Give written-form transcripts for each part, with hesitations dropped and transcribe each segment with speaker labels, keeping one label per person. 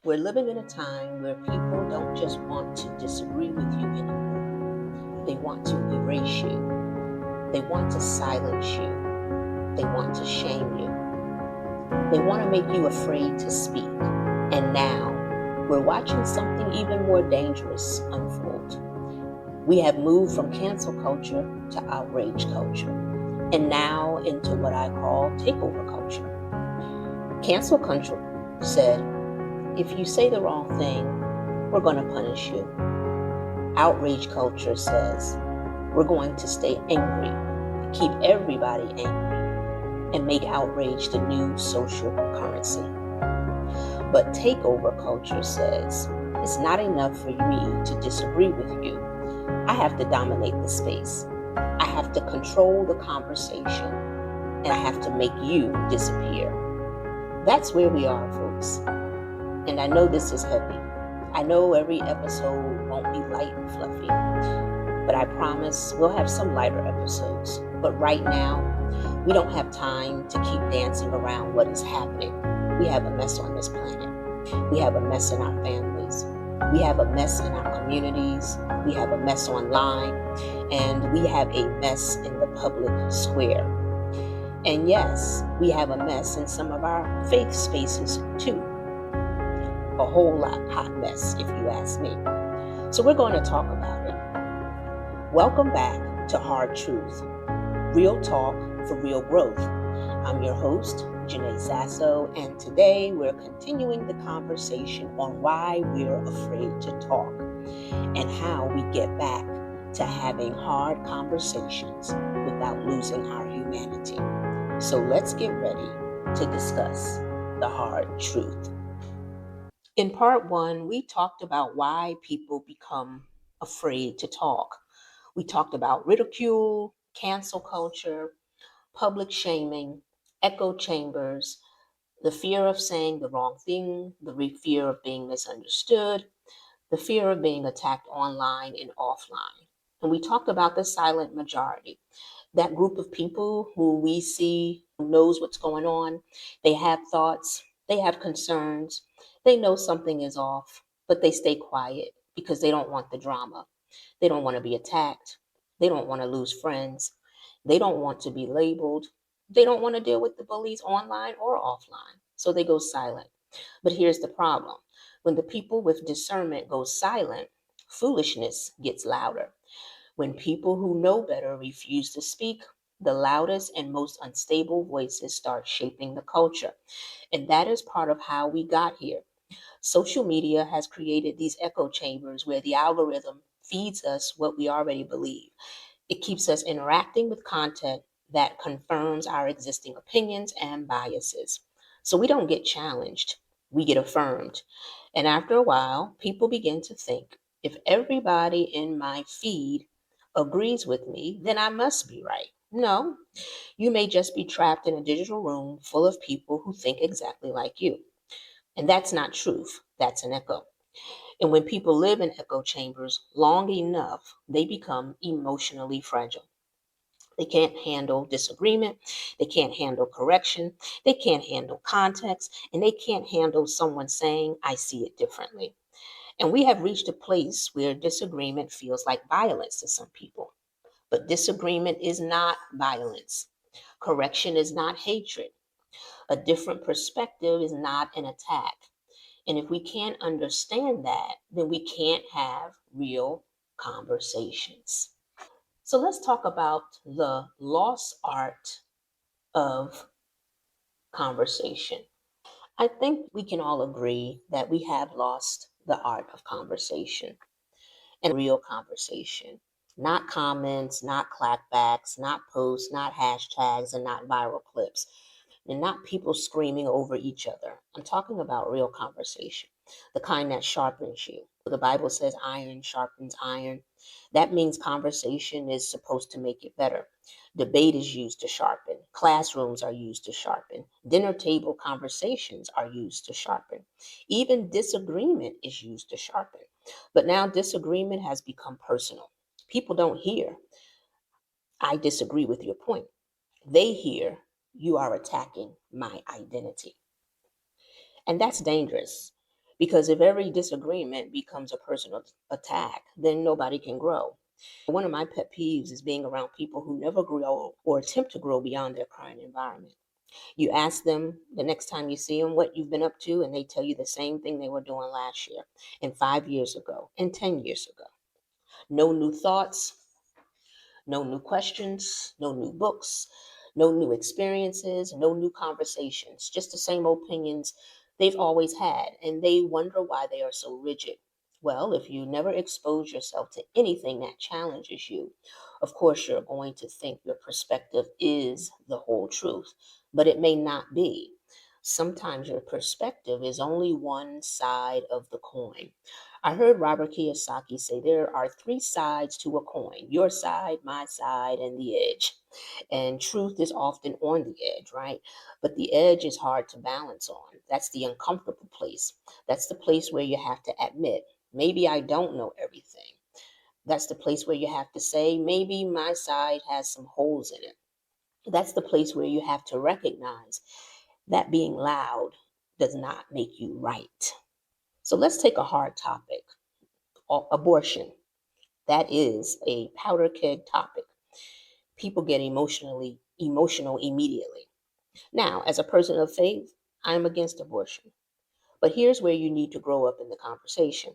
Speaker 1: We're living in a time where people don't just want to disagree with you anymore. They want to erase you. They want to silence you. They want to shame you. They want to make you afraid to speak. And now, we're watching something even more dangerous unfold. We have moved from cancel culture to outrage culture, and now into what I call takeover culture. Cancel culture said, if you say the wrong thing, we're going to punish you. Outrage culture says, we're going to stay angry, keep everybody angry, and make outrage the new social currency. But takeover culture says, it's not enough for me to disagree with you. I have to dominate the space. I have to control the conversation, and I have to make you disappear. That's where we are, folks. And I know this is heavy. I know every episode won't be light and fluffy, but I promise we'll have some lighter episodes. But right now, we don't have time to keep dancing around what is happening. We have a mess on this planet. We have a mess in our families. We have a mess in our communities. We have a mess online. And we have a mess in the public square. And yes, we have a mess in some of our faith spaces too. A whole hot mess, if you ask me. So we're going to talk about it. Welcome back to Hard Truth, real talk for real growth. I'm your host, Jaynee Sasso, and today we're continuing the conversation on why we're afraid to talk and how we get back to having hard conversations without losing our humanity. So let's get ready to discuss the hard truth. In part one, we talked about why people become afraid to talk. We talked about ridicule, cancel culture, public shaming, echo chambers, the fear of saying the wrong thing, the fear of being misunderstood, the fear of being attacked online and offline. And we talked about the silent majority, that group of people who we see knows what's going on. They have thoughts, they have concerns, they know something is off, but they stay quiet because they don't want the drama. They don't want to be attacked. They don't want to lose friends. They don't want to be labeled. They don't want to deal with the bullies online or offline. So they go silent. But here's the problem. When the people with discernment go silent, foolishness gets louder. When people who know better refuse to speak, the loudest and most unstable voices start shaping the culture. And that is part of how we got here. Social media has created these echo chambers where the algorithm feeds us what we already believe. It keeps us interacting with content that confirms our existing opinions and biases. So we don't get challenged, we get affirmed. And after a while, people begin to think, if everybody in my feed agrees with me, then I must be right. No, you may just be trapped in a digital room full of people who think exactly like you. And that's not truth, that's an echo. And when people live in echo chambers long enough, they become emotionally fragile. They can't handle disagreement. They can't handle correction. They can't handle context. And they can't handle someone saying, I see it differently. And we have reached a place where disagreement feels like violence to some people. But disagreement is not violence. Correction is not hatred. A different perspective is not an attack. And if we can't understand that, then we can't have real conversations. So let's talk about the lost art of conversation. I think we can all agree that we have lost the art of conversation and real conversation. Not comments, not clapbacks, not posts, not hashtags, and not viral clips, and not people screaming over each other. I'm talking about real conversation, the kind that sharpens you. The Bible says iron sharpens iron. That means conversation is supposed to make it better. Debate is used to sharpen. Classrooms are used to sharpen. Dinner table conversations are used to sharpen. Even disagreement is used to sharpen. But now disagreement has become personal. People don't hear, I disagree with your point. They hear, you are attacking my identity. And that's dangerous Because if every disagreement becomes a personal attack, then nobody can grow. One of my pet peeves is being around people who never grow or attempt to grow beyond their current environment. You ask them the next time you see them what you've been up to, and they tell you the same thing they were doing last year, and 5 years ago, and 10 years ago. No new thoughts, no new questions, no new books, no new experiences, no new conversations, just the same opinions they've always had. And they wonder why they are so rigid. Well, if you never expose yourself to anything that challenges you, of course, you're going to think your perspective is the whole truth, but it may not be. Sometimes your perspective is only one side of the coin. I heard Robert Kiyosaki say there are three sides to a coin: your side, my side, and the edge. And truth is often on the edge, right? But the edge is hard to balance on. That's the uncomfortable place. That's the place where you have to admit, maybe I don't know everything. That's the place where you have to say, maybe my side has some holes in it. That's the place where you have to recognize that being loud does not make you right. So let's take a hard topic: abortion. That is a powder keg topic. People get emotional immediately. Now, as a person of faith, I'm against abortion. But here's where you need to grow up in the conversation.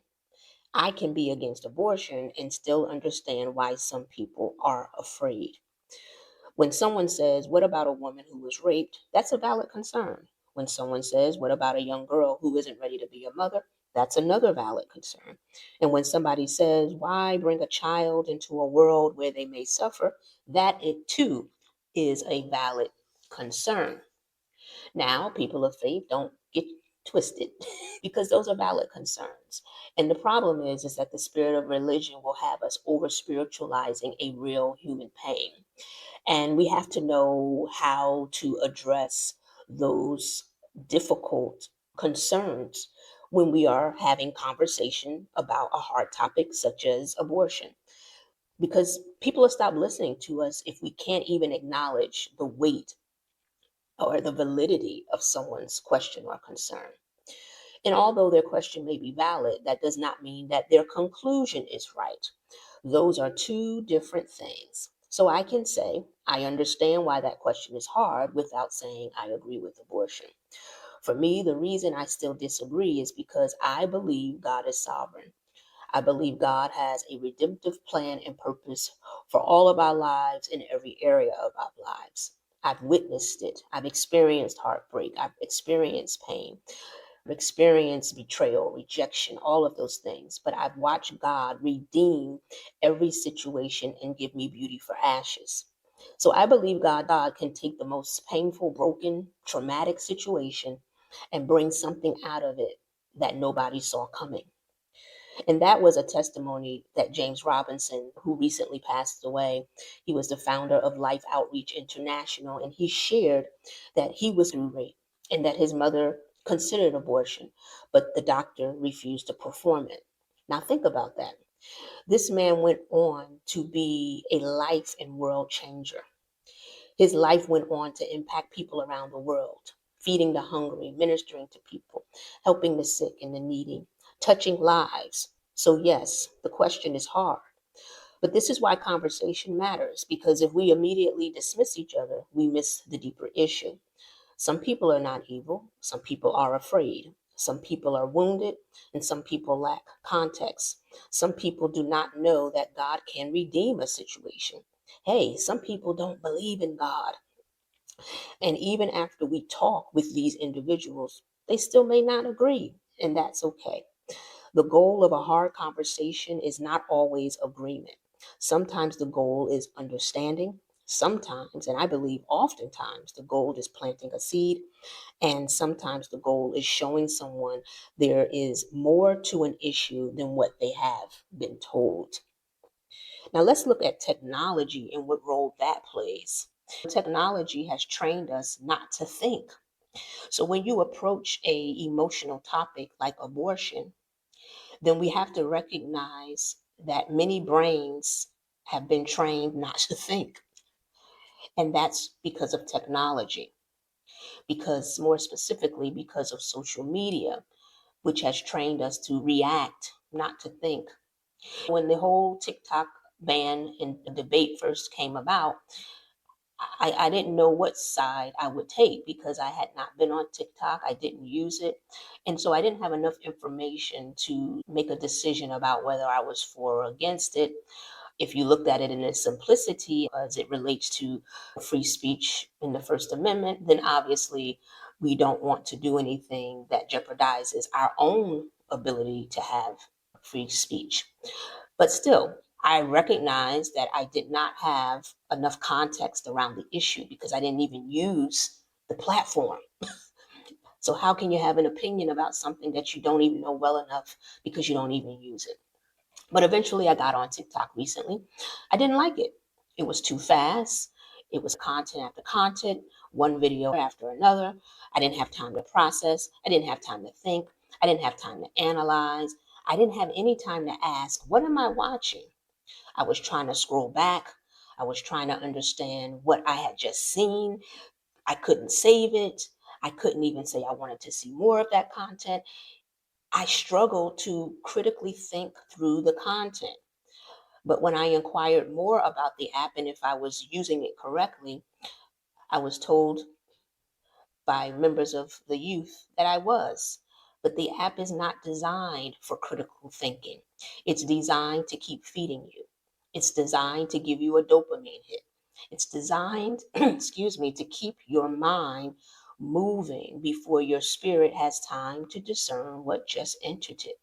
Speaker 1: I can be against abortion and still understand why some people are afraid. When someone says, "What about a woman who was raped?" That's a valid concern. When someone says, "What about a young girl who isn't ready to be a mother?" That's another valid concern. And when somebody says, "Why bring a child into a world where they may suffer?" that it too is a valid concern. Now, people of faith, don't get twisted because those are valid concerns. And the problem is that the spirit of religion will have us over spiritualizing a real human pain. And we have to know how to address those difficult concerns when we are having conversation about a hard topic such as abortion. Because people will stop listening to us if we can't even acknowledge the weight or the validity of someone's question or concern. And although their question may be valid, that does not mean that their conclusion is right. Those are two different things. So I can say, I understand why that question is hard without saying I agree with abortion. For me, the reason I still disagree is because I believe God is sovereign. I believe God has a redemptive plan and purpose for all of our lives in every area of our lives. I've witnessed it. I've experienced heartbreak. I've experienced pain, experience betrayal, rejection, all of those things. But I've watched God redeem every situation and give me beauty for ashes. So I believe God can take the most painful, broken, traumatic situation and bring something out of it that nobody saw coming. And that was a testimony that James Robinson, who recently passed away, he was the founder of Life Outreach International, and he shared that he was through rape and that his mother considered abortion, but the doctor refused to perform it. Now, think about that. This man went on to be a life and world changer. His life went on to impact people around the world, feeding the hungry, ministering to people, helping the sick and the needy, touching lives. So, yes, the question is hard. But this is why conversation matters, because if we immediately dismiss each other, we miss the deeper issue. Some people are not evil, some people are afraid. Some people are wounded, and some people lack context. Some people do not know that God can redeem a situation. Hey, some people don't believe in God. And even after we talk with these individuals, they still may not agree, and that's okay. The goal of a hard conversation is not always agreement. Sometimes the goal is understanding. Sometimes, and I believe oftentimes, the goal is planting a seed. And sometimes the goal is showing someone there is more to an issue than what they have been told. Now, let's look at technology and what role that plays. Technology has trained us not to think. So when you approach a emotional topic like abortion, then we have to recognize that many brains have been trained not to think. And that's because of technology, because more specifically, because of social media. which has trained us to react, not to think. When the whole TikTok ban and debate first came about, I didn't know what side I would take because I had not been on TikTok. I didn't use it. And so I didn't have enough information to make a decision about whether I was for or against it. If you looked at it in its simplicity as it relates to free speech in the First Amendment, then obviously we don't want to do anything that jeopardizes our own ability to have free speech. But still, I recognize that I did not have enough context around the issue because I didn't even use the platform. So, how can you have an opinion about something that you don't even know well enough because you don't even use it? But eventually, I got on TikTok recently. I didn't like it. It was too fast. It was content after content, one video after another. I didn't have time to process. I didn't have time to think. I didn't have time to analyze. I didn't have any time to ask, what am I watching? I was trying to scroll back. I was trying to understand what I had just seen. I couldn't save it. I couldn't even say I wanted to see more of that content. I struggled to critically think through the content. But when I inquired more about the app and if I was using it correctly, I was told by members of the youth that I was. But the app is not designed for critical thinking. It's designed to keep feeding you. It's designed to give you a dopamine hit. It's designed, excuse me, to keep your mind moving before your spirit has time to discern what just entered it.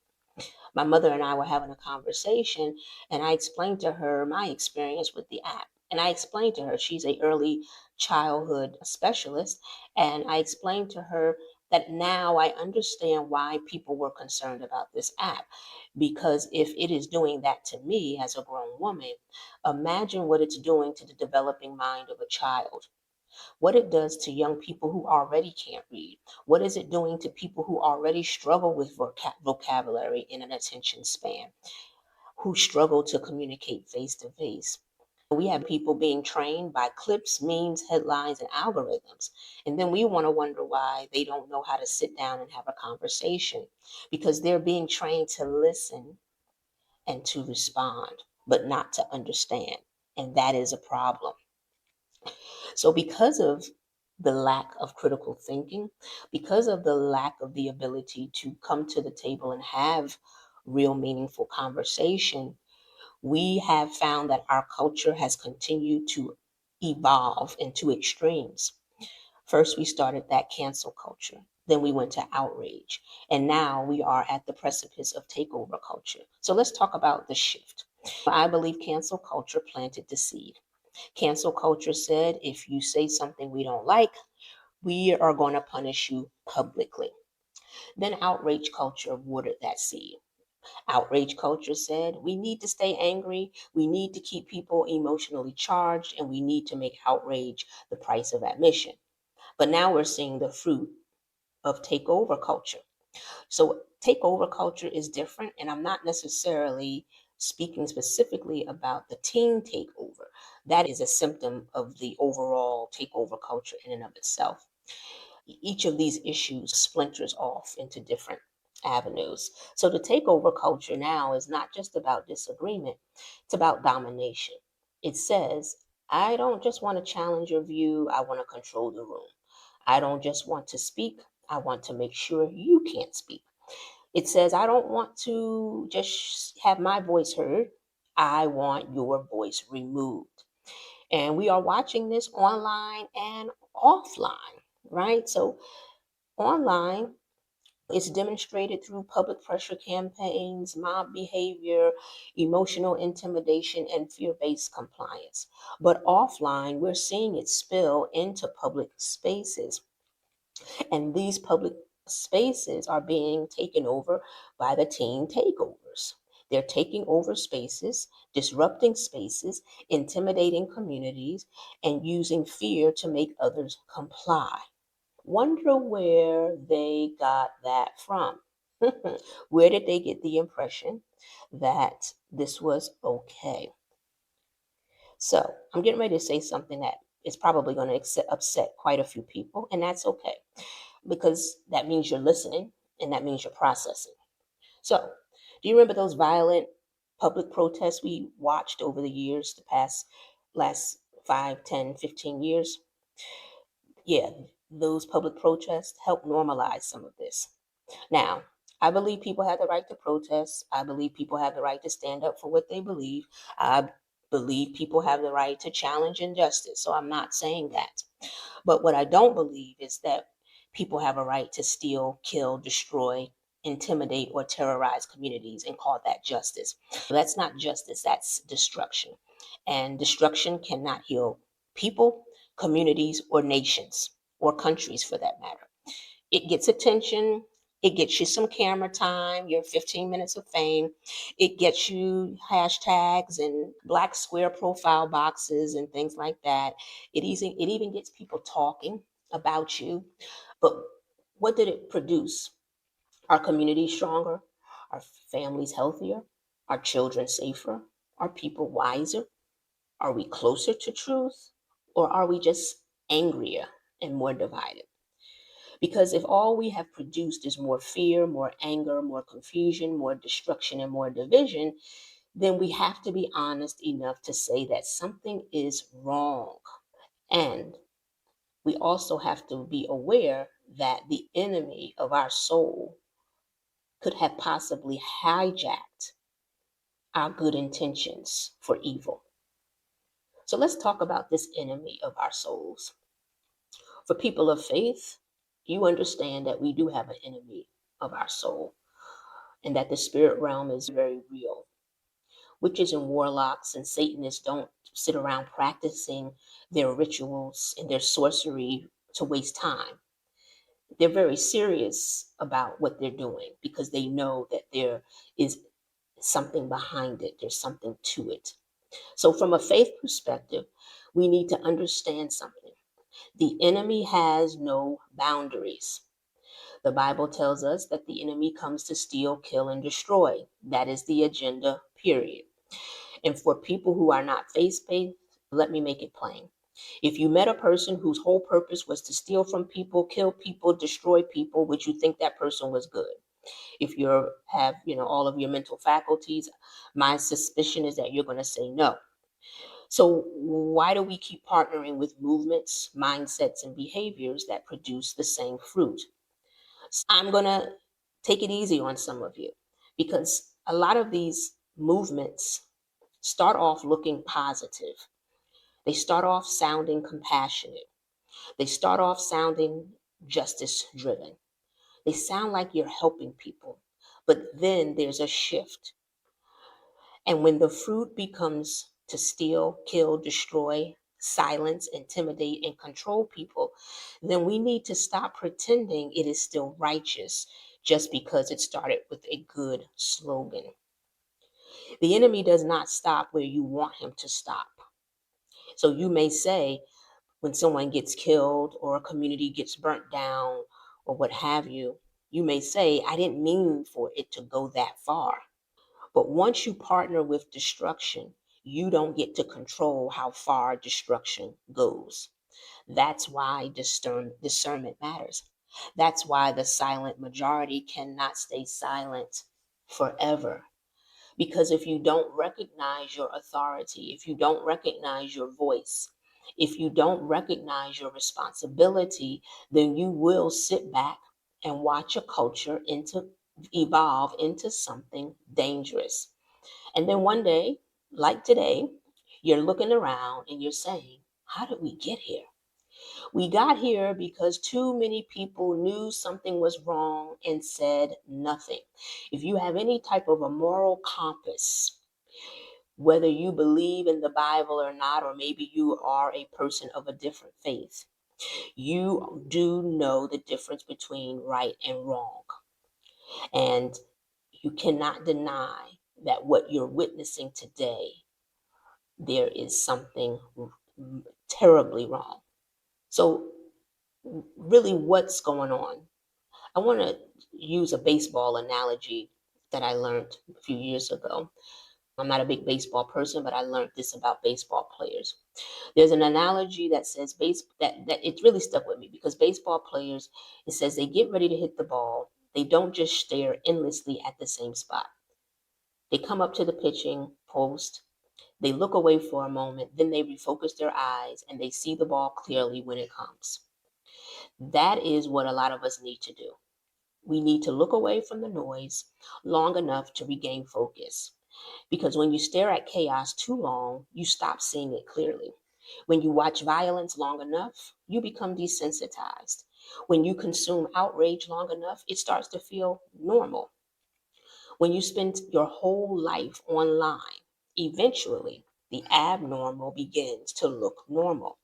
Speaker 1: My mother and I were having a conversation, and I explained to her my experience with the app. And I explained to her, she's a early childhood specialist, and I explained to her that now I understand why people were concerned about this app. Because if it is doing that to me as a grown woman, imagine what it's doing to the developing mind of a child, what it does to young people who already can't read. What is it doing to people who already struggle with vocabulary and an attention span, who struggle to communicate face to face? We have people being trained by clips, memes, headlines, and algorithms. And then we want to wonder why they don't know how to sit down and have a conversation because they're being trained to listen and to respond, but not to understand. And that is a problem. So, because of the lack of critical thinking, because of the lack of the ability to come to the table and have real meaningful conversation, we have found that our culture has continued to evolve into extremes. First, we started that cancel culture. Then we went to outrage. And now we are at the precipice of takeover culture. So let's talk about the shift. I believe cancel culture planted the seed. Cancel culture said if you say something we don't like, we are going to punish you publicly. Then outrage culture watered that seed. Outrage culture said we need to stay angry, we need to keep people emotionally charged, and we need to make outrage the price of admission. But now we're seeing the fruit of takeover culture. So takeover culture is different, and I'm not necessarily speaking specifically about the teen takeover. That is a symptom of the overall takeover culture in and of itself. Each of these issues splinters off into different avenues. So the takeover culture now is not just about disagreement, it's about domination. It says, I don't just want to challenge your view, I want to control the room. I don't just want to speak, I want to make sure you can't speak. It says, I don't want to just have my voice heard, I want your voice removed. And we are watching this online and offline, right? So online, it's demonstrated through public pressure campaigns, mob behavior, emotional intimidation, and fear based compliance. But offline, we're seeing it spill into public spaces. And these public spaces are being taken over by the teen takeovers. They're taking over spaces, disrupting spaces, intimidating communities, and using fear to make others comply. Wonder where they got that from. Where did they get the impression that this was okay? So I'm getting ready to say something that is probably going to upset quite a few people, and that's okay because that means you're listening and that means you're processing. So, do you remember those violent public protests we watched over the years, the past last 5, 10, 15 years? Yeah, those public protests help normalize some of this. Now, I believe people have the right to protest. I believe people have the right to stand up for what they believe. I believe people have the right to challenge injustice. So I'm not saying that. But what I don't believe is that people have a right to steal, kill, destroy, intimidate, or terrorize communities and call that justice. That's not justice, that's destruction. And destruction cannot heal people, communities, or nations, or countries for that matter. It gets attention. It gets you some camera time, your 15 minutes of fame. It gets you hashtags and black square profile boxes and things like that. It even gets people talking about you. But what did it produce? Our communities stronger? Our families healthier? Our children safer? Are people wiser? Are we closer to truth? Or are we just angrier and more divided? Because if all we have produced is more fear, more anger, more confusion, more destruction, and more division, then we have to be honest enough to say that something is wrong. And we also have to be aware that the enemy of our soul could have possibly hijacked our good intentions for evil. So let's talk about this enemy of our souls. For people of faith, you understand that we do have an enemy of our soul, and that the spirit realm is very real. Witches and warlocks and Satanists don't sit around practicing their rituals and their sorcery to waste time. They're very serious about what they're doing because they know that there is something behind it, there's something to it. So, from a faith perspective, we need to understand something. The enemy has no boundaries. The Bible tells us that the enemy comes to steal, kill, and destroy. That is the agenda, period. And for people who are not faith-based, let me make it plain. If you met a person whose whole purpose was to steal from people, kill people, destroy people, would you think that person was good? If you have, all of your mental faculties, my suspicion is that you're going to say no. So why do we keep partnering with movements, mindsets, and behaviors that produce the same fruit? I'm going to take it easy on some of you because a lot of these movements start off looking positive. They start off sounding compassionate. They start off sounding justice driven. They sound like you're helping people. But then there's a shift. And when the fruit becomes to steal, kill, destroy, silence, intimidate, and control people, then we need to stop pretending it is still righteous just because it started with a good slogan. The enemy does not stop where you want him to stop. So you may say, when someone gets killed or a community gets burnt down or what have you, you may say, I didn't mean for it to go that far. But once you partner with destruction, you don't get to control how far destruction goes. That's why discernment matters. That's why the silent majority cannot stay silent forever. Because if you don't recognize your authority, if you don't recognize your voice, if you don't recognize your responsibility, then you will sit back and watch a culture evolve into something dangerous. And then one day, like today, you're looking around and you're saying, how did we get here? We got here because too many people knew something was wrong and said nothing. If you have any type of a moral compass, whether you believe in the Bible or not, or maybe you are a person of a different faith, you do know the difference between right and wrong. And you cannot deny that what you're witnessing today, there is something terribly wrong. So, really, what's going on? I want to use a baseball analogy that I learned a few years ago. I'm not a big baseball person, but I learned this about baseball players. There's an analogy that says that it really stuck with me because baseball players, it says they get ready to hit the ball They don't just stare endlessly at the same spot. They come up to the pitching post, they look away for a moment, then they refocus their eyes and they see the ball clearly when it comes. That is what a lot of us need to do. We need to look away from the noise long enough to regain focus. Because when you stare at chaos too long, you stop seeing it clearly. When you watch violence long enough, you become desensitized. When you consume outrage long enough, it starts to feel normal. When you spend your whole life online, eventually the abnormal begins to look normal.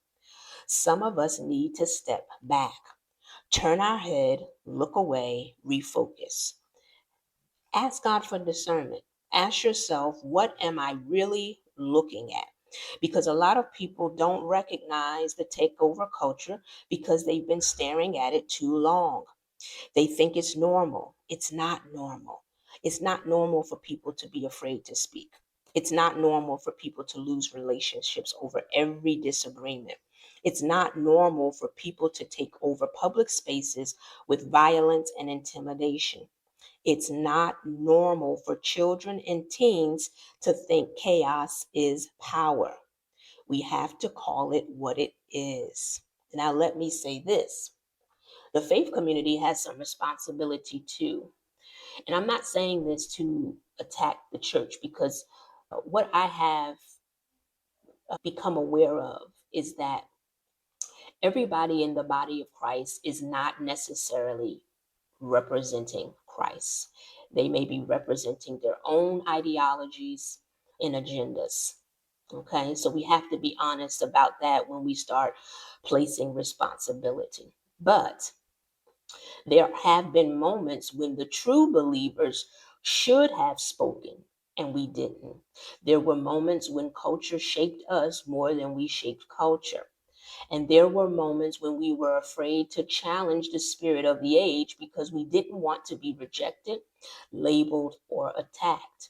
Speaker 1: Some of us need to step back, turn our head, look away, refocus. Ask God for discernment. Ask yourself, what am I really looking at? Because a lot of people don't recognize the takeover culture because they've been staring at it too long. They think it's normal. It's not normal. It's not normal for people to be afraid to speak. It's not normal for people to lose relationships over every disagreement. It's not normal for people to take over public spaces with violence and intimidation. It's not normal for children and teens to think chaos is power. We have to call it what it is. Now, let me say this: the faith community has some responsibility too. And I'm not saying this to attack the church, because what I have become aware of is that everybody in the body of Christ is not necessarily representing Christ. They may be representing their own ideologies and agendas. Okay, so we have to be honest about that when we start placing responsibility. But there have been moments when the true believers should have spoken and we didn't. There were moments when culture shaped us more than we shaped culture. And there were moments when we were afraid to challenge the spirit of the age because we didn't want to be rejected, labeled, or attacked,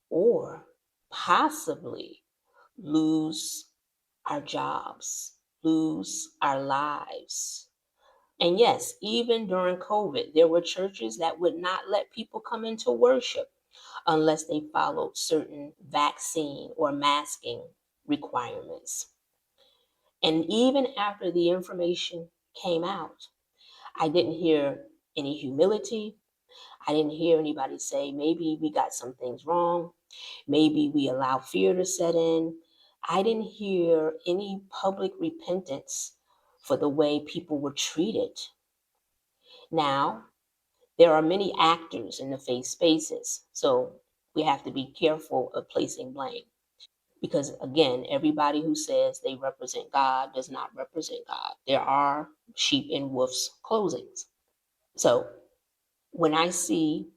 Speaker 1: or possibly lose our jobs, lose our lives. And yes, even during COVID, there were churches that would not let people come into worship unless they followed certain vaccine or masking requirements. And even after the information came out, I didn't hear any humility. I didn't hear anybody say, maybe we got some things wrong. Maybe we allow fear to set in. I didn't hear any public repentance for the way people were treated. Now, there are many actors in the faith spaces, so we have to be careful of placing blame. Because again, everybody who says they represent God does not represent God. There are sheep in wolf's clothings. So when I see,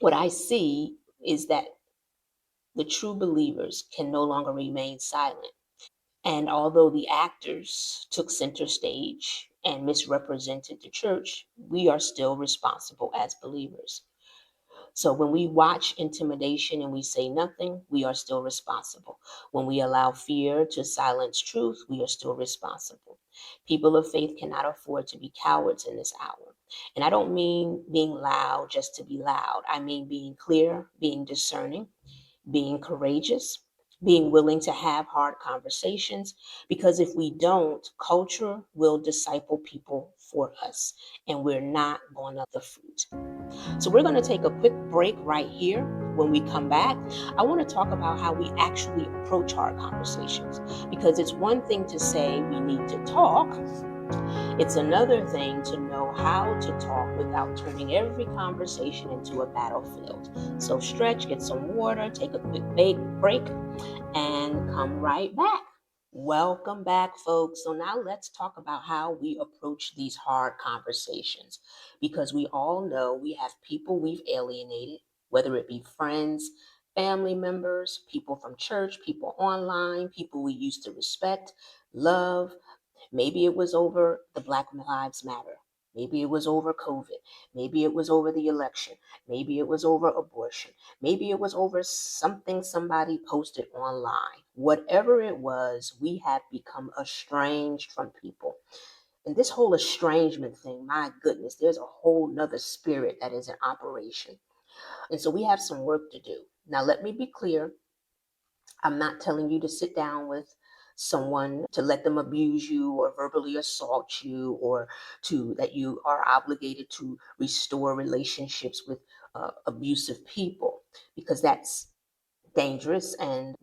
Speaker 1: what I see is that the true believers can no longer remain silent. And although the actors took center stage and misrepresented the church, we are still responsible as believers. So when we watch intimidation and we say nothing, we are still responsible. When we allow fear to silence truth, we are still responsible. People of faith cannot afford to be cowards in this hour. And I don't mean being loud just to be loud. I mean being clear, being discerning, being courageous, being willing to have hard conversations. Because if we don't, culture will disciple people for us, and we're not going to the fruit. So we're going to take a quick break right here. When we come back, I want to talk about how we actually approach hard conversations, because it's one thing to say we need to talk. It's another thing to know how to talk without turning every conversation into a battlefield. So stretch, get some water, take a quick break, and come right back. Welcome back, folks. So now let's talk about how we approach these hard conversations, because we all know we have people we've alienated, whether it be friends, family members, people from church, people online, people we used to respect, love. Maybe it was over the Black Lives Matter. Maybe it was over COVID. Maybe it was over the election. Maybe it was over abortion. Maybe it was over something somebody posted online. Whatever it was, we have become estranged from people. And this whole estrangement thing, my goodness, there's a whole nother spirit that is in operation. And so we have some work to do. Now, let me be clear. I'm not telling you to sit down with someone to let them abuse you or verbally assault you, or to that you are obligated to restore relationships with abusive people, because that's dangerous. And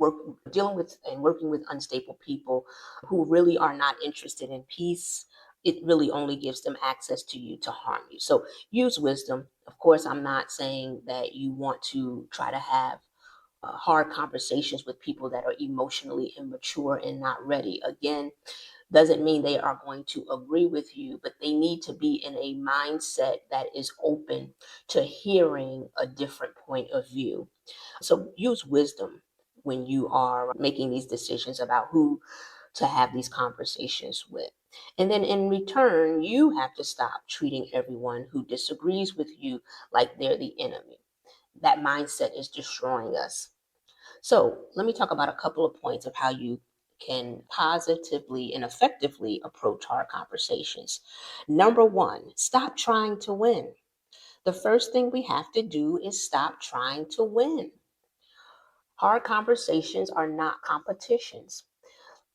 Speaker 1: dealing with and working with unstable people who really are not interested in peace, it really only gives them access to you to harm you. So use wisdom. Of course, I'm not saying that you want to try to have hard conversations with people that are emotionally immature and not ready. Again, doesn't mean they are going to agree with you, but they need to be in a mindset that is open to hearing a different point of view. So use wisdom when you are making these decisions about who to have these conversations with. And then in return, you have to stop treating everyone who disagrees with you like they're the enemy. That mindset is destroying us. So let me talk about a couple of points of how you can positively and effectively approach hard conversations. Number one, stop trying to win. The first thing we have to do is stop trying to win. Hard conversations are not competitions.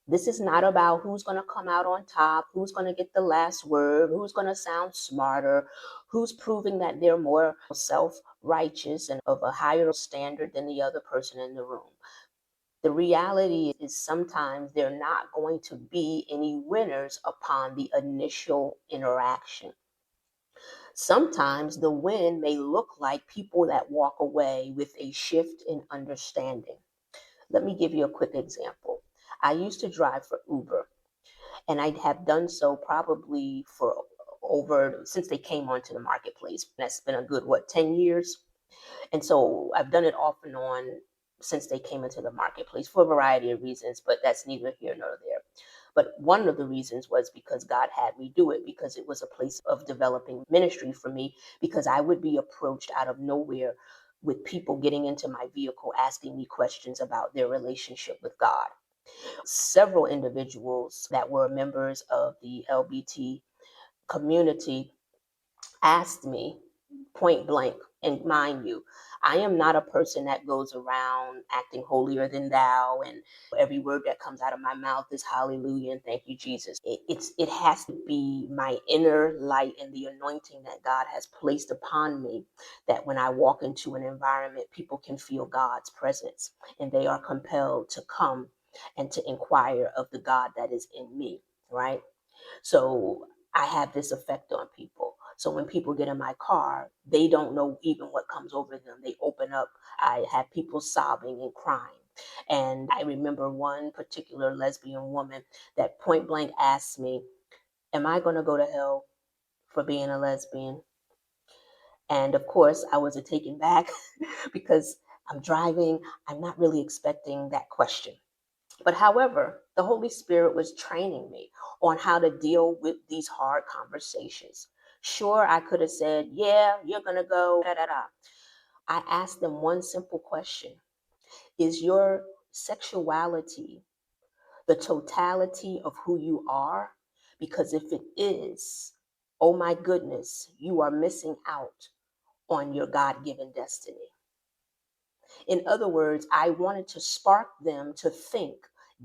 Speaker 1: This is not about who's going to come out on top, who's going to get the last word, who's going to sound smarter, who's proving that they're more self righteous and of a higher standard than the other person in the room. The reality is sometimes there are not going to be any winners upon the initial interaction. Sometimes the win may look like people that walk away with a shift in understanding. Let me give you a quick example. I used to drive for Uber, and I have done so probably for over since they came onto the marketplace. That's been a good, what, 10 years? And so I've done it off and on since they came into the marketplace for a variety of reasons, but that's neither here nor there. But one of the reasons was because God had me do it, because it was a place of developing ministry for me, because I would be approached out of nowhere with people getting into my vehicle asking me questions about their relationship with God. Several individuals that were members of the LBT community asked me point blank, and mind you, I am not a person that goes around acting holier than thou, and every word that comes out of my mouth is hallelujah and thank you, Jesus. It has to be my inner light and the anointing that God has placed upon me, that when I walk into an environment, people can feel God's presence and they are compelled to come and to inquire of the God that is in me, right? So I have this effect on people. So when people get in my car, they don't know even what comes over them. They open up. I have people sobbing and crying. And I remember one particular lesbian woman that point blank asked me, am I going to go to hell for being a lesbian? And of course, I was taken back because I'm driving. I'm not really expecting that question. But however, the Holy Spirit was training me on how to deal with these hard conversations. Sure, I could have said, yeah, you're going to go, da, da, da. I asked them one simple question. Is your sexuality the totality of who you are? Because if it is, oh my goodness, you are missing out on your God-given destiny. In other words, I wanted to spark them to think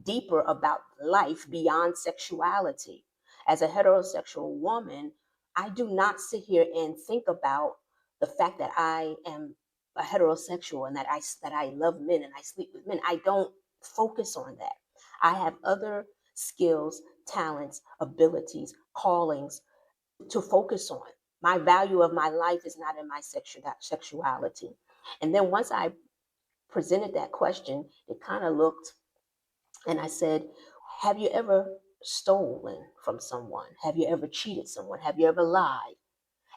Speaker 1: deeper about life beyond sexuality. As a heterosexual woman, I do not sit here and think about the fact that I am a heterosexual and that I love men and I sleep with men. I don't focus on that. I have other skills, talents, abilities, callings to focus on. My value of my life is not in my sexuality. And then once I presented that question, it kind of looked, and I said, have you ever stolen from someone? Have you ever cheated someone? Have you ever lied?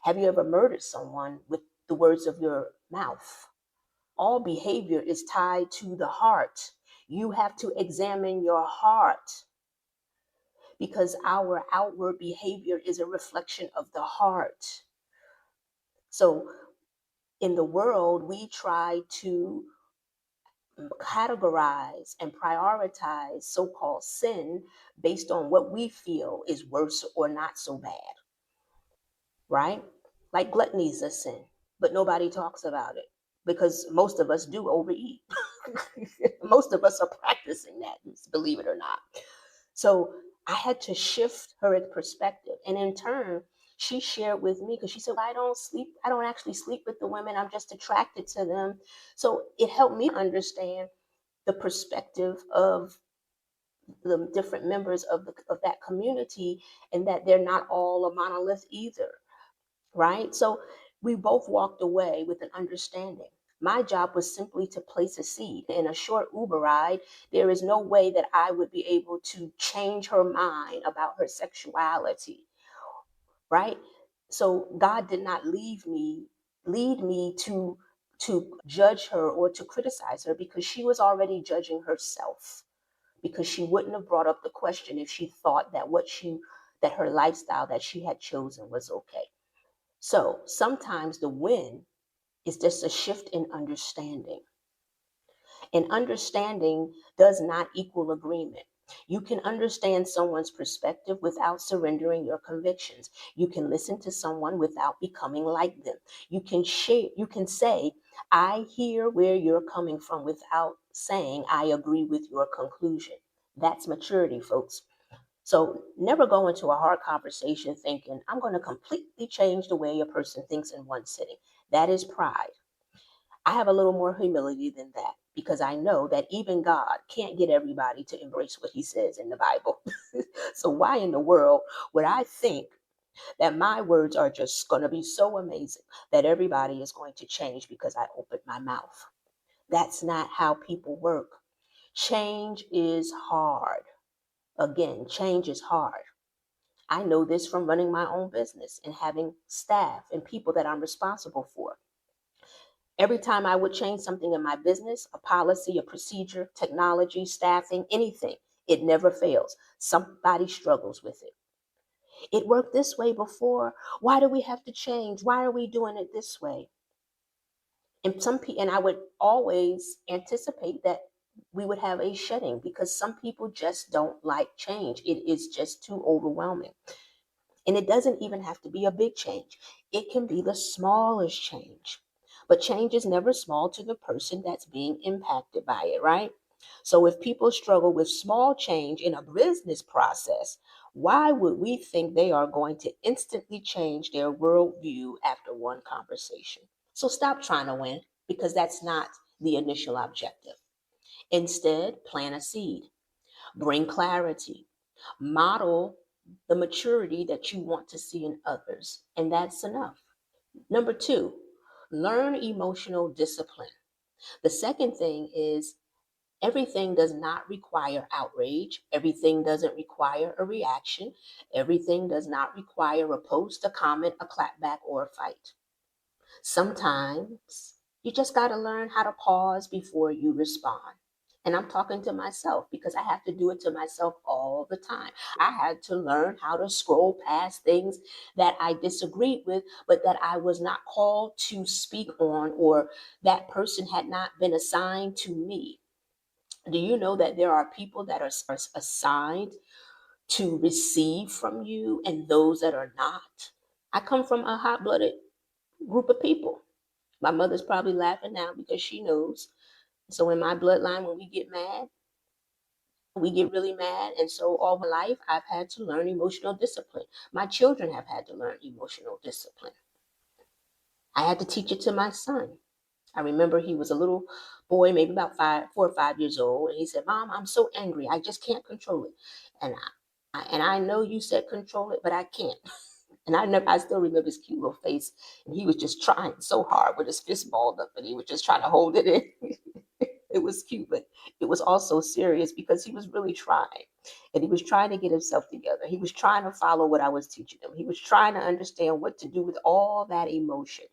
Speaker 1: Have you ever murdered someone with the words of your mouth? All behavior is tied to the heart. You have to examine your heart, because our outward behavior is a reflection of the heart. So in the world, we try to categorize and prioritize so-called sin based on what we feel is worse or not so bad, right? Like gluttony is a sin, but nobody talks about it because most of us do overeat. Most of us are practicing that, believe it or not. So I had to shift her perspective. And in turn, she shared with me because she said, well, I don't actually sleep with the women. I'm just attracted to them. So it helped me understand the perspective of the different members of that community, and that they're not all a monolith either, right? So we both walked away with an understanding. My job was simply to place a seed. In a short Uber ride, there is no way that I would be able to change her mind about her sexuality, right? So God did not lead me to judge her or to criticize her, because she was already judging herself, because she wouldn't have brought up the question if she thought that that her lifestyle that she had chosen was okay. So sometimes the win is just a shift in understanding. And understanding does not equal agreement. You can understand someone's perspective without surrendering your convictions. You can listen to someone without becoming like them. You can say, I hear where you're coming from, without saying, I agree with your conclusion. That's maturity, folks. So never go into a hard conversation thinking, I'm going to completely change the way a person thinks in one sitting. That is pride. I have a little more humility than that, because I know that even God can't get everybody to embrace what he says in the Bible. So why in the world would I think that my words are just going to be so amazing that everybody is going to change because I opened my mouth? That's not how people work. Change is hard. Again, change is hard. I know this from running my own business and having staff and people that I'm responsible for. Every time I would change something in my business, a policy, a procedure, technology, staffing, anything, it never fails. Somebody struggles with it. It worked this way before. Why do we have to change? Why are we doing it this way? And I would always anticipate that we would have a shedding, because some people just don't like change. It is just too overwhelming. And it doesn't even have to be a big change. It can be the smallest change. But change is never small to the person that's being impacted by it, right? So if people struggle with small change in a business process, why would we think they are going to instantly change their worldview after one conversation? So stop trying to win, because that's not the initial objective. Instead, plant a seed, bring clarity, model the maturity that you want to see in others, and that's enough. Number two, learn emotional discipline. The second thing is, everything does not require outrage. Everything doesn't require a reaction. Everything does not require a post, a comment, a clapback, or a fight. Sometimes you just got to learn how to pause before you respond. And I'm talking to myself, because I have to do it to myself all the time. I had to learn how to scroll past things that I disagreed with, but that I was not called to speak on, or that person had not been assigned to me. Do you know that there are people that are assigned to receive from you, and those that are not? I come from a hot blooded group of people. My mother's probably laughing now because she knows. So in my bloodline, when we get mad, we get really mad. And so all my life, I've had to learn emotional discipline. My children have had to learn emotional discipline. I had to teach it to my son. I remember he was a little boy, maybe about 4 or 5 years old, and he said, "Mom, I'm so angry. I just can't control it." And I know you said control it, but I can't. And I still remember his cute little face, and he was just trying so hard with his fist balled up, and he was just trying to hold it in. It was cute, but it was also serious, because he was really trying. And he was trying to get himself together. He was trying to follow what I was teaching him. He was trying to understand what to do with all that emotion.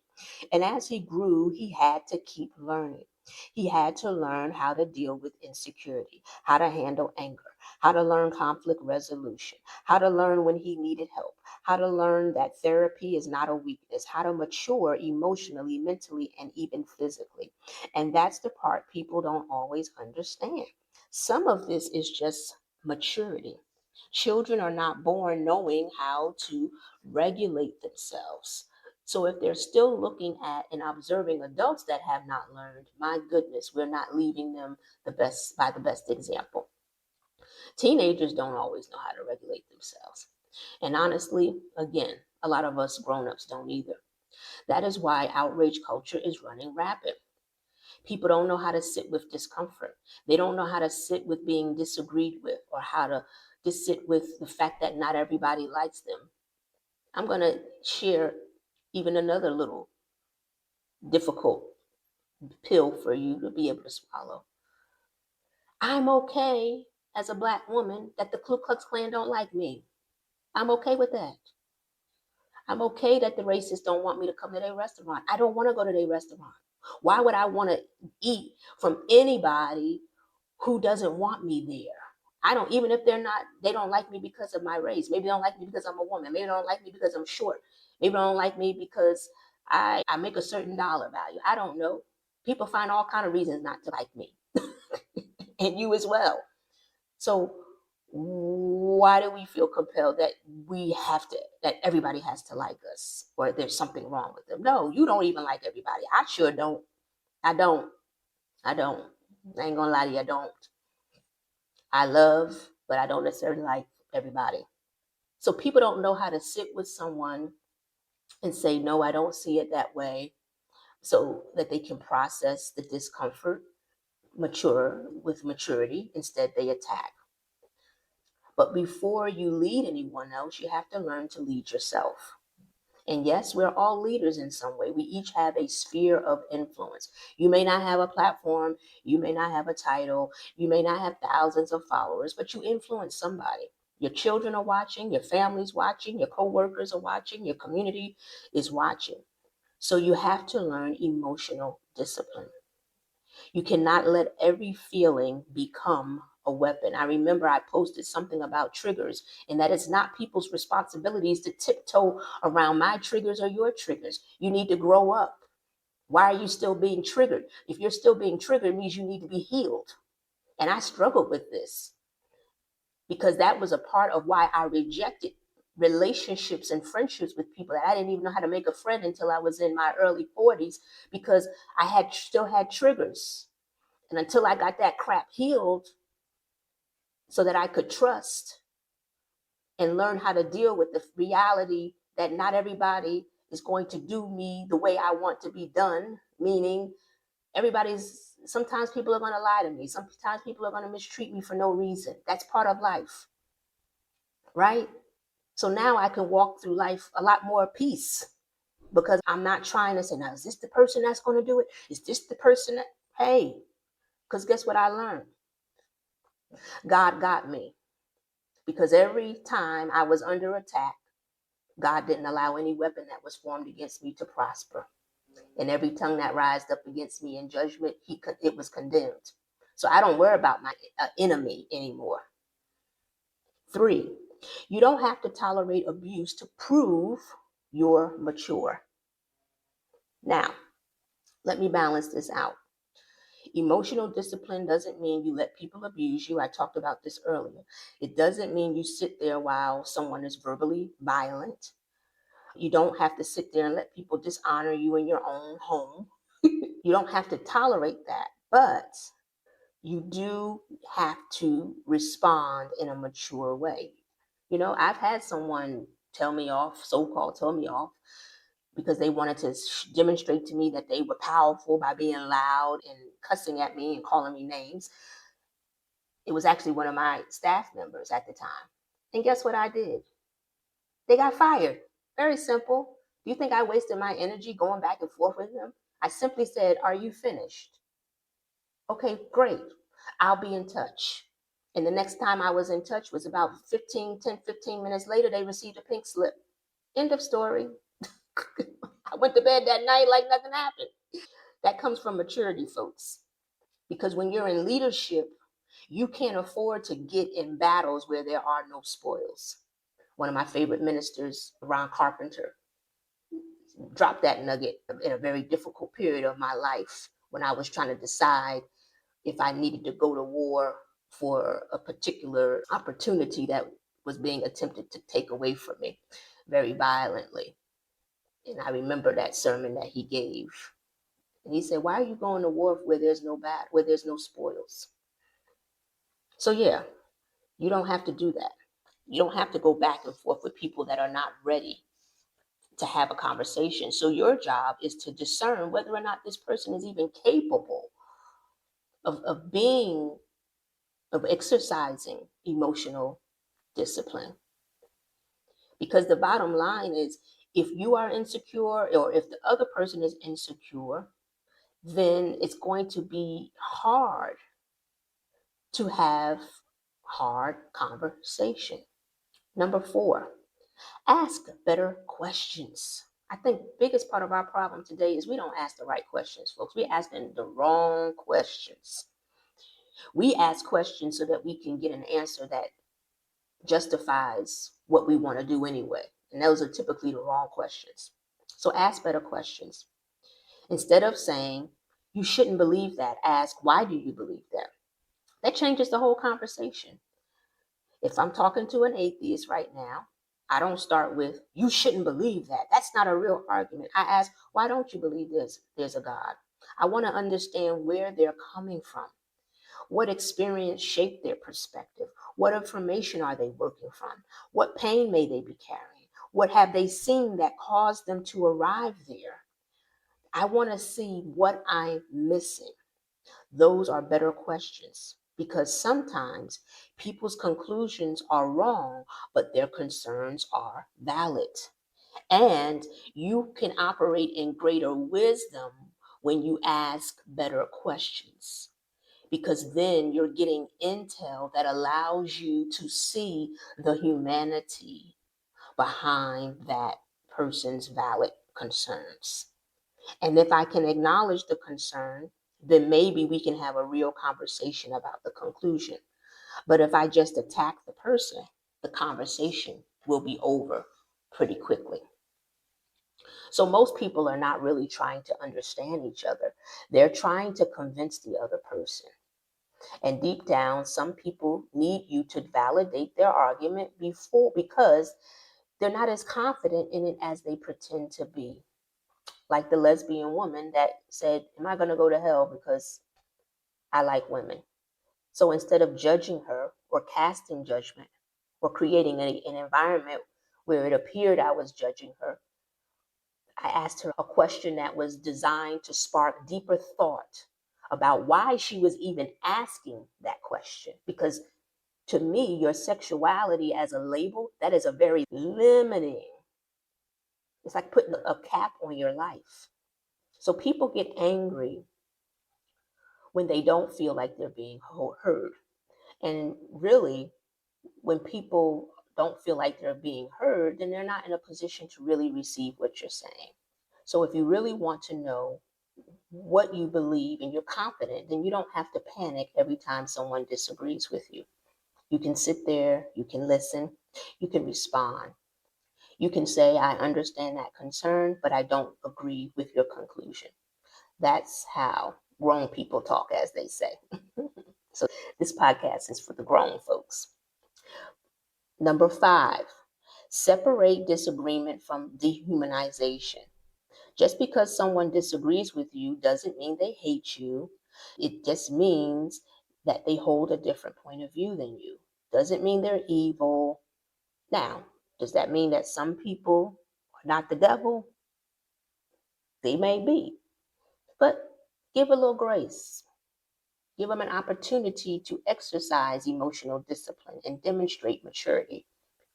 Speaker 1: And as he grew, he had to keep learning. He had to learn how to deal with insecurity, how to handle anger, how to learn conflict resolution, how to learn when he needed help, how to learn that therapy is not a weakness, how to mature emotionally, mentally, and even physically. And that's the part people don't always understand. Some of this is just maturity. Children are not born knowing how to regulate themselves. So if they're still looking at and observing adults that have not learned, my goodness, we're not leaving them the best example. Teenagers don't always know how to regulate themselves. And honestly, again, a lot of us grown-ups don't either. That is why outrage culture is running rapid. People don't know how to sit with discomfort. They don't know how to sit with being disagreed with, or how to just sit with the fact that not everybody likes them. I'm going to share even another little difficult pill for you to be able to swallow. I'm okay as a black woman that the Ku Klux Klan don't like me. I'm okay with that. I'm okay that the racists don't want me to come to their restaurant. I don't want to go to their restaurant. Why would I want to eat from anybody who doesn't want me there? I don't, even if they don't like me because of my race. Maybe they don't like me because I'm a woman. Maybe they don't like me because I'm short. Maybe they don't like me because I make a certain dollar value. I don't know. People find all kind of reasons not to like me, and you as well. So why do we feel compelled that that everybody has to like us, or there's something wrong with them? No, you don't even like everybody. I sure don't. I don't. I don't. I ain't gonna lie to you. I don't. I love, but I don't necessarily like everybody. So people don't know how to sit with someone and say, no, I don't see it that way, so that they can process the discomfort, mature with maturity. Instead, they attack. But before you lead anyone else, you have to learn to lead yourself. And yes, we're all leaders in some way. We each have a sphere of influence. You may not have a platform, you may not have a title, you may not have thousands of followers, but you influence somebody. Your children are watching, your family's watching, your coworkers are watching, your community is watching. So you have to learn emotional discipline. You cannot let every feeling become a weapon. I remember I posted something about triggers, and that it's not people's responsibilities to tiptoe around my triggers or your triggers. You need to grow up. Why are you still being triggered? If you're still being triggered, it means you need to be healed. And I struggled with this because that was a part of why I rejected relationships and friendships with people that I didn't even know how to make a friend until I was in my early 40s, because I had still had triggers. And until I got that crap healed so that I could trust and learn how to deal with the reality that not everybody is going to do me the way I want to be done, meaning sometimes people are going to lie to me. Sometimes people are going to mistreat me for no reason. That's part of life, right? So now I can walk through life a lot more peace, because I'm not trying to say, now, is this the person that's going to do it? Is this the person that, hey, because guess what I learned? God got me. Because every time I was under attack, God didn't allow any weapon that was formed against me to prosper. And every tongue that rised up against me in judgment, it was condemned. So I don't worry about my enemy anymore. 3, you don't have to tolerate abuse to prove you're mature. Now, let me balance this out. Emotional discipline doesn't mean you let people abuse you. I talked about this earlier. It doesn't mean you sit there while someone is verbally violent. You don't have to sit there and let people dishonor you in your own home. You don't have to tolerate that, but you do have to respond in a mature way. I've had someone tell me off, so-called tell me off, because they wanted to demonstrate to me that they were powerful by being loud and cussing at me and calling me names. It was actually one of my staff members at the time. And guess what I did? They got fired. Very simple. Do you think I wasted my energy going back and forth with them? I simply said, are you finished? Okay, great. I'll be in touch. And the next time I was in touch was about 15 minutes later, they received a pink slip. End of story. I went to bed that night like nothing happened. That comes from maturity, folks. Because when you're in leadership, you can't afford to get in battles where there are no spoils. One of my favorite ministers, Ron Carpenter, dropped that nugget in a very difficult period of my life when I was trying to decide if I needed to go to war for a particular opportunity that was being attempted to take away from me very violently. And I remember that sermon that he gave. And he said, "Why are you going to war where there's no where there's no spoils?" So yeah, you don't have to do that. You don't have to go back and forth with people that are not ready to have a conversation. So your job is to discern whether or not this person is even capable of being, of exercising emotional discipline. Because the bottom line is, if you are insecure or if the other person is insecure, then it's going to be hard to have hard conversation. Number 4, ask better questions. I think the biggest part of our problem today is we don't ask the right questions, folks. We're asking the wrong questions. We ask questions so that we can get an answer that justifies what we want to do anyway. And those are typically the wrong questions. So ask better questions. Instead of saying, "You shouldn't believe that," ask, "Why do you believe that?" That changes the whole conversation. If I'm talking to an atheist right now, I don't start with, "You shouldn't believe that." That's not a real argument. I ask, "Why don't you believe there's a God?" I want to understand where they're coming from. What experience shaped their perspective? What information are they working from? What pain may they be carrying? What have they seen that caused them to arrive there? I want to see what I'm missing. Those are better questions, because sometimes people's conclusions are wrong, but their concerns are valid. And you can operate in greater wisdom when you ask better questions, because then you're getting intel that allows you to see the humanity behind that person's valid concerns. And if I can acknowledge the concern, then maybe we can have a real conversation about the conclusion. But if I just attack the person, the conversation will be over pretty quickly. So most people are not really trying to understand each other. They're trying to convince the other person. And deep down, some people need you to validate their argument because they're not as confident in it as they pretend to be. Like the lesbian woman that said, "Am I going to go to hell because I like women?" So instead of judging her or casting judgment or creating an environment where it appeared I was judging her, I asked her a question that was designed to spark deeper thought about why she was even asking that question. Because to me, your sexuality as a label, that is a very limiting. It's like putting a cap on your life. So people get angry when they don't feel like they're being heard. And really, when people don't feel like they're being heard, then they're not in a position to really receive what you're saying. So if you really want to know what you believe and you're confident, then you don't have to panic every time someone disagrees with you. You can sit there, you can listen, you can respond. You can say, "I understand that concern, but I don't agree with your conclusion." That's how grown people talk, as they say. So this podcast is for the grown folks. Number 5, separate disagreement from dehumanization. Just because someone disagrees with you doesn't mean they hate you. It just means that they hold a different point of view than you. Doesn't mean they're evil. Now, does that mean that some people are not the devil? They may be. But give a little grace. Give them an opportunity to exercise emotional discipline and demonstrate maturity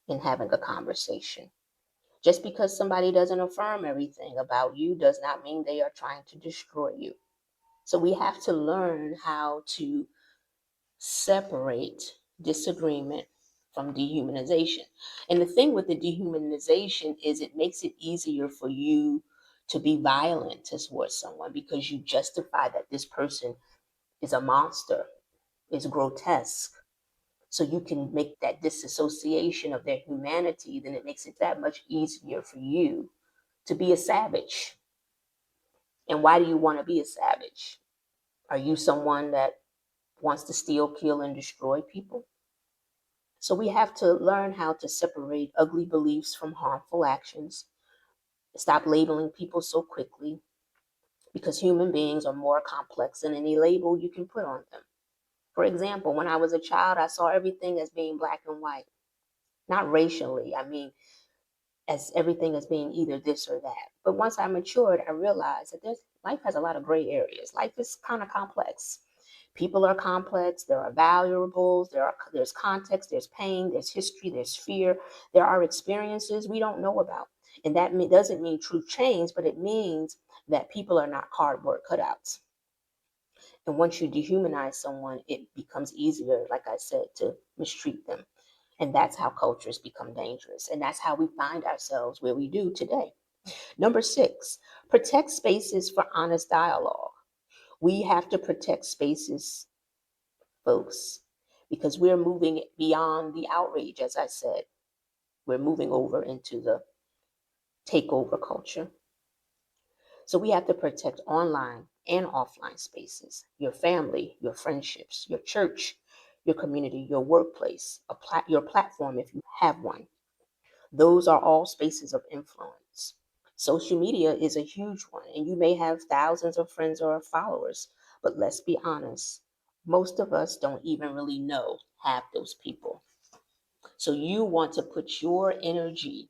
Speaker 1: in having a conversation. Just because somebody doesn't affirm everything about you does not mean they are trying to destroy you. So we have to learn how to separate disagreement from dehumanization. And the thing with the dehumanization is it makes it easier for you to be violent towards someone because you justify that this person is a monster, is grotesque. So you can make that disassociation of their humanity, then it makes it that much easier for you to be a savage. And why do you want to be a savage? Are you someone that wants to steal, kill, and destroy people? So we have to learn how to separate ugly beliefs from harmful actions, stop labeling people so quickly, because human beings are more complex than any label you can put on them. For example, when I was a child, I saw everything as being black and white, not racially. I mean, as everything as being either this or that. But once I matured, I realized that life has a lot of gray areas. Life is kind of complex. People are complex. There are variables. There's context. There's pain. There's history. There's fear. There are experiences we don't know about, and that doesn't mean truth change, but it means that people are not cardboard cutouts. And once you dehumanize someone, it becomes easier, like I said, to mistreat them. And that's how cultures become dangerous. And that's how we find ourselves where we do today. Number 6, protect spaces for honest dialogue. We have to protect spaces, folks, because we're moving beyond the outrage, as I said. We're moving over into the takeover culture. So we have to protect online and offline spaces, your family, your friendships, your church, your community, your workplace, your platform if you have one. Those are all spaces of influence. Social media is a huge one, and you may have thousands of friends or followers, but let's be honest, most of us don't even really know half those people. So you want to put your energy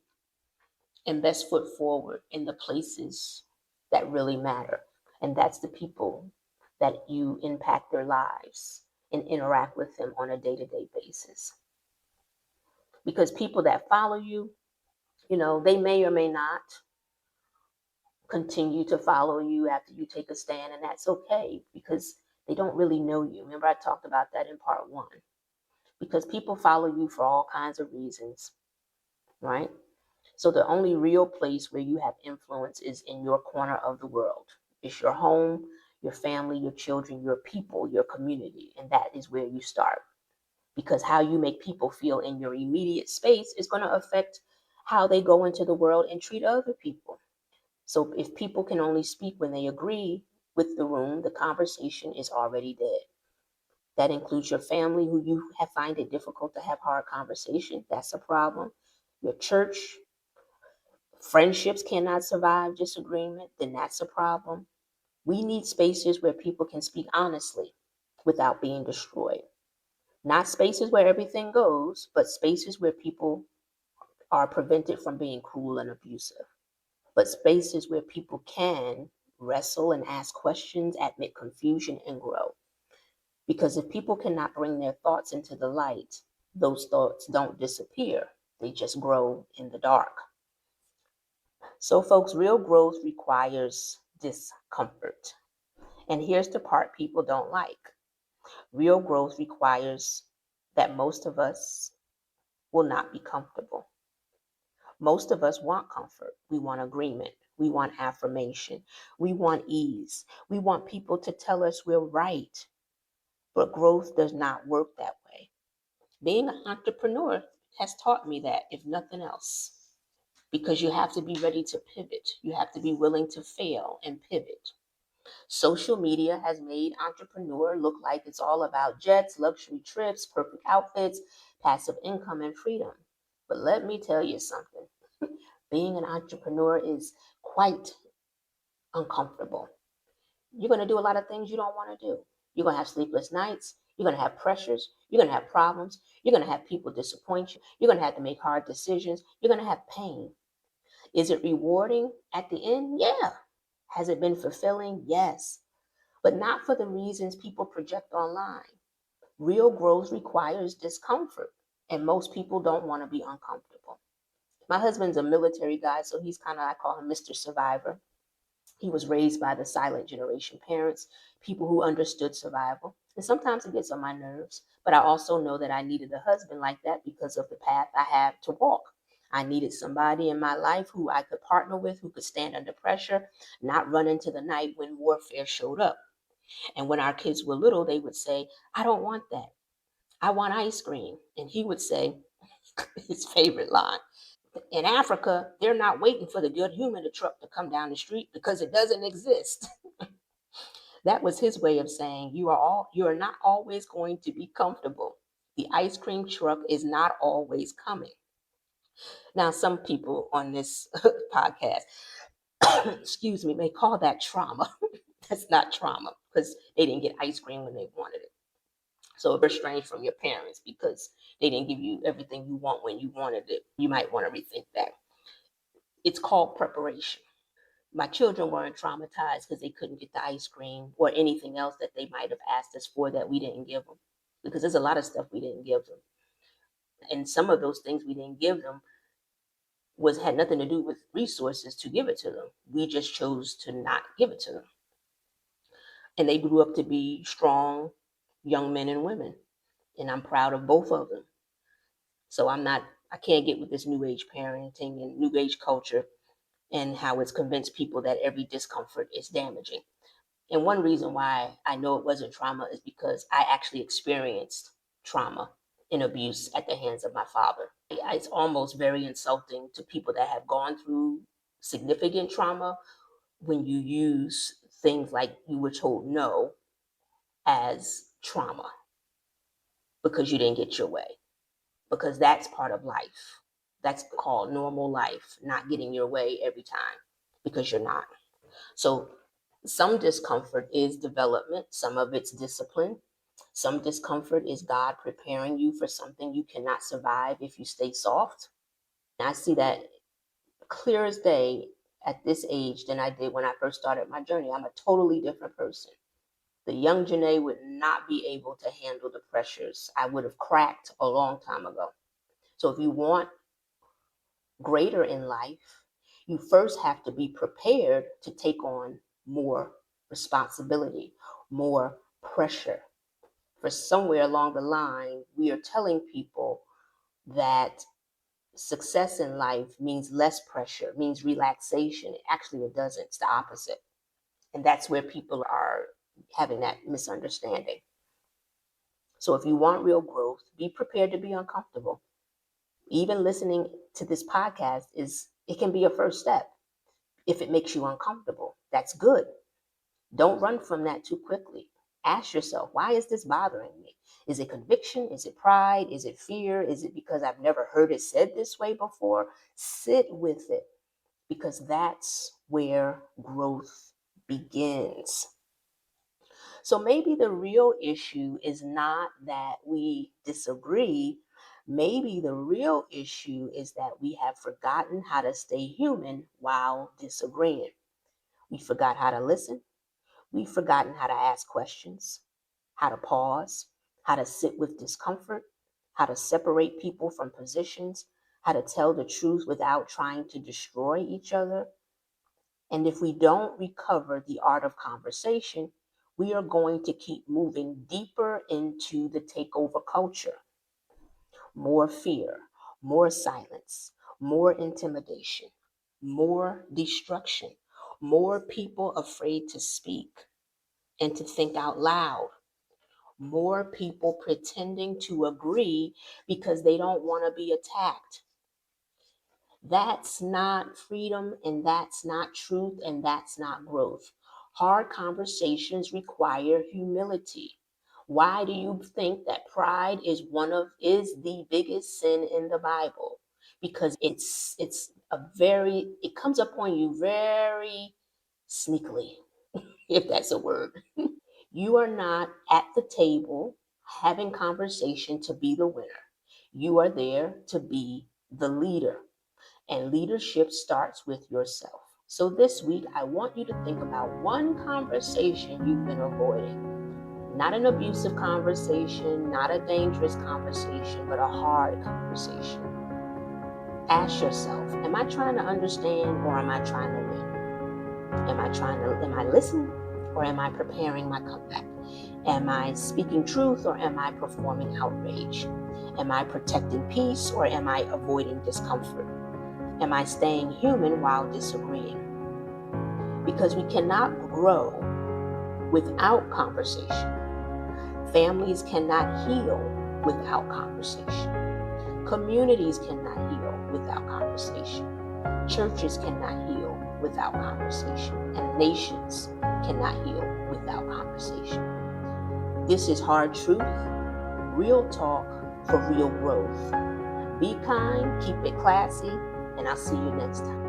Speaker 1: and best foot forward in the places that really matter. And that's the people that you impact their lives and interact with them on a day-to-day basis. Because people that follow you, they may or may not continue to follow you after you take a stand, and that's okay because they don't really know you. Remember, I talked about that in part 1. Because people follow you for all kinds of reasons, right? So the only real place where you have influence is in your corner of the world. It's your home, your family, your children, your people, your community, and that is where you start. Because how you make people feel in your immediate space is going to affect how they go into the world and treat other people. So if people can only speak when they agree with the room, the conversation is already dead. That includes your family, who you find it difficult to have hard conversation. That's a problem. Your church, friendships cannot survive disagreement, then that's a problem. We need spaces where people can speak honestly without being destroyed. Not spaces where everything goes, but spaces where people are prevented from being cruel and abusive. But spaces where people can wrestle and ask questions, admit confusion, and grow. Because if people cannot bring their thoughts into the light, those thoughts don't disappear, they just grow in the dark. So, folks, real growth requires discomfort. And here's the part people don't like: real growth requires that most of us will not be comfortable. Most of us want comfort. We want agreement. We want affirmation. We want ease. We want people to tell us we're right. But growth does not work that way. Being an entrepreneur has taught me that, if nothing else, because you have to be ready to pivot. You have to be willing to fail and pivot. Social media has made entrepreneur look like it's all about jets, luxury trips, perfect outfits, passive income, and freedom. But let me tell you something. Being an entrepreneur is quite uncomfortable. You're going to do a lot of things you don't want to do. You're going to have sleepless nights. You're going to have pressures. You're going to have problems. You're going to have people disappoint you. You're going to have to make hard decisions. You're going to have pain. Is it rewarding at the end? Yeah. Has it been fulfilling? Yes. But not for the reasons people project online. Real growth requires discomfort, and most people don't want to be uncomfortable. My husband's a military guy, so he's kind of, I call him Mr. Survivor. He was raised by the silent generation parents, people who understood survival. And sometimes it gets on my nerves, but I also know that I needed a husband like that because of the path I have to walk. I needed somebody in my life who I could partner with, who could stand under pressure, not run into the night when warfare showed up. And when our kids were little, they would say, I don't want that. I want ice cream. And he would say, his favorite line, in Africa, they're not waiting for the good human truck to come down the street because it doesn't exist. That was his way of saying you are not always going to be comfortable. The ice cream truck is not always coming. Now, some people on this podcast, excuse me, may call that trauma. That's not trauma because they didn't get ice cream when they wanted it. So if you're estranged from your parents because they didn't give you everything you want when you wanted it, you might want to rethink that. It's called preparation. My children weren't traumatized because they couldn't get the ice cream or anything else that they might have asked us for that we didn't give them. Because there's a lot of stuff we didn't give them. And some of those things we didn't give them had nothing to do with resources to give it to them. We just chose to not give it to them. And they grew up to be strong young men and women. And I'm proud of both of them. So I can't get with this new age parenting and new age culture and how it's convinced people that every discomfort is damaging. And one reason why I know it wasn't trauma is because I actually experienced trauma and abuse at the hands of my father. It's almost very insulting to people that have gone through significant trauma when you use things like you were told no as trauma because you didn't get your way, because that's part of life. That's called normal life, not getting your way every time because you're not. So some discomfort is development, some of it's discipline. Some discomfort is God preparing you for something you cannot survive if you stay soft. And I see that clear as day at this age than I did when I first started my journey. I'm a totally different person. The young Jaynee would not be able to handle the pressures. I would have cracked a long time ago. So if you want greater in life, you first have to be prepared to take on more responsibility, more pressure. For somewhere along the line, we are telling people that success in life means less pressure, means relaxation. Actually, it doesn't. It's the opposite. And that's where people are having that misunderstanding. So if you want real growth, be prepared to be uncomfortable. Even listening to this podcast it can be a first step. If it makes you uncomfortable, that's good. Don't run from that too quickly. Ask yourself, why is this bothering me? Is it conviction? Is it pride? Is it fear? Is it because I've never heard it said this way before? Sit with it because that's where growth begins. So maybe the real issue is not that we disagree. Maybe the real issue is that we have forgotten how to stay human while disagreeing. We forgot how to listen. We've forgotten how to ask questions, how to pause, how to sit with discomfort, how to separate people from positions, how to tell the truth without trying to destroy each other. And if we don't recover the art of conversation, we are going to keep moving deeper into the takeover culture. More fear, more silence, more intimidation, more destruction, more people afraid to speak and to think out loud, more people pretending to agree because they don't want to be attacked. That's not freedom, and that's not truth, and that's not growth. Hard conversations require humility. Why do you think that pride is the biggest sin in the Bible? Because it comes upon you very sneakily, if that's a word. You are not at the table having conversation to be the winner. You are there to be the leader. And leadership starts with yourself. So this week, I want you to think about one conversation you've been avoiding. Not an abusive conversation, not a dangerous conversation, but a hard conversation. Ask yourself, am I trying to understand or am I trying to win? Am I listening or am I preparing my comeback? Am I speaking truth or am I performing outrage? Am I protecting peace or am I avoiding discomfort? Am I staying human while disagreeing? Because we cannot grow without conversation. Families cannot heal without conversation. Communities cannot heal without conversation. Churches cannot heal without conversation. And nations cannot heal without conversation. This is hard truth, real talk for real growth. Be kind, keep it classy, and I'll see you next time.